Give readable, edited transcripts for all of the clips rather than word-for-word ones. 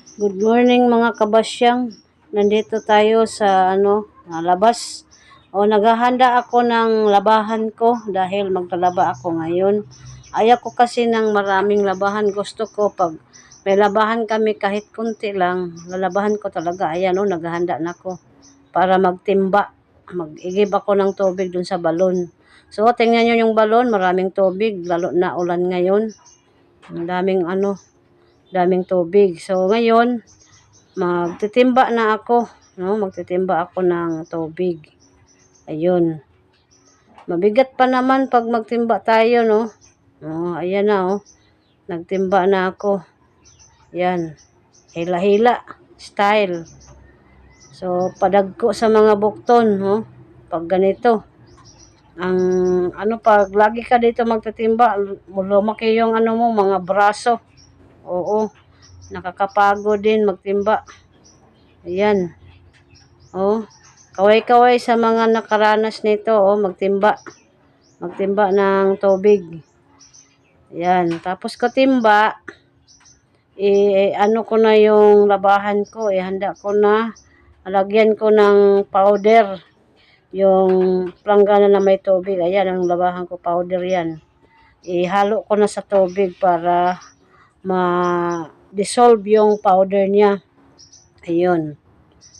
Good morning mga kabasyang. Nandito tayo sa labas. Naghahanda ako ng labahan ko dahil maglalaba ako ngayon. Ayaw ko kasi ng maraming labahan. Gusto ko pag may labahan kami kahit kunti lang, lalabahan ko talaga. Ayan naghahanda na ako para magtimba. Mag-igib ako ng tubig dun sa balon. So, tingnan nyo yung balon, maraming tubig, lalo na ulan ngayon. Ang daming tubig. So, ngayon, magtitimba na ako, magtitimba ako ng tubig. Ayun. Mabigat pa naman pag magtimba tayo, no? Ayan na, nagtimba na ako. Yan. Hila-hila style. So, padagko sa mga bukton, pag ganito. Pag lagi ka dito magtitimba, lumaki yung mga braso. Oo. Nakakapagod din magtimba. Ayan. Kaway-kaway sa mga nakaranas nito, magtimba. Magtimba ng tubig. Ayan. Tapos ko timba, ko na yung labahan ko, handa ko na. Alagyan ko ng powder. Yung planggana na may tubig. Ayan, ang labahan ko, powder yan. Ihalo ko na sa tubig para ma-dissolve yung powder niya. Ayun.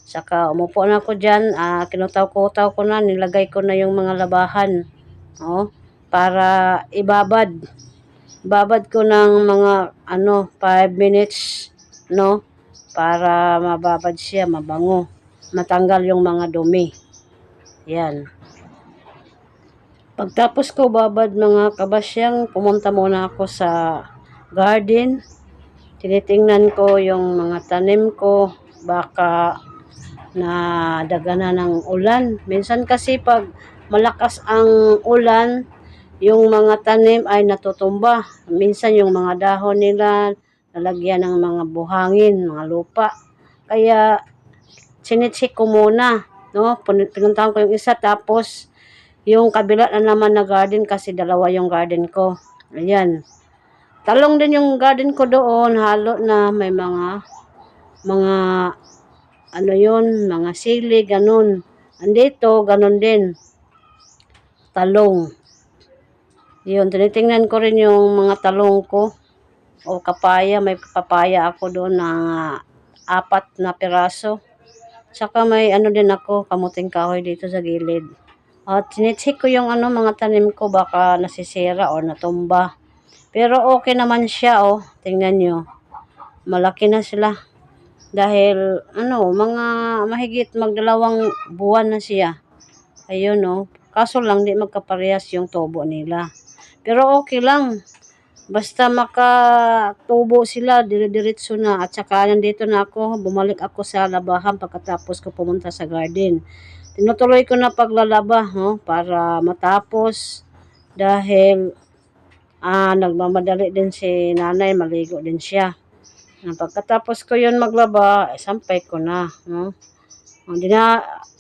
Saka umupo na ako dyan. Kinutaw-kutaw ko na. Nilagay ko na yung mga labahan. Para ibabad. Babad ko ng mga 5 minutes. Para mababad siya, mabango. Matanggal yung mga dumi. Yan. Pagtapos ko babad mga kabasyang, pumunta muna ako sa garden. Tinitingnan ko yung mga tanim ko, baka na dagana ng ulan. Minsan kasi pag malakas ang ulan, yung mga tanim ay natutumba. Minsan yung mga dahon nila nalagyan ng mga buhangin, mga lupa. Kaya sinitsik ko muna, pinuntahan ko yung isa, tapos yung kabila na naman na garden kasi dalawa yung garden ko. Ayan. Talong din yung garden ko doon, halo na may mga mga sili, ganun. Andito, ganun din. Talong. Yun, tinitingnan ko rin yung mga talong ko. Kapaya, may papaya ako doon na 4 na piraso. Saka may din ako, kamuting kahoy dito sa gilid. At sinitsik ko yung mga tanim ko, baka nasisira o natumba. Pero okay naman siya, tingnan nyo. Malaki na sila. Dahil, mga mahigit magdalawang buwan na siya. Ayun, Kaso lang, di magkaparehas yung tubo nila. Pero okay lang. Basta makatubo sila, dire-diretso na. At saka nandito na ako, bumalik ako sa labahan pagkatapos ko pumunta sa garden. Tinutuloy ko na paglalaba, para matapos. Dahil, nagmamadali din si nanay, maligo din siya. Pagkatapos ko yun maglaba, sampay ko na.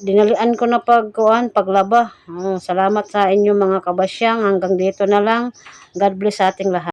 Dinalian ko na paglaba. Salamat sa inyo mga kabasyang. Hanggang dito na lang. God bless sa ating lahat.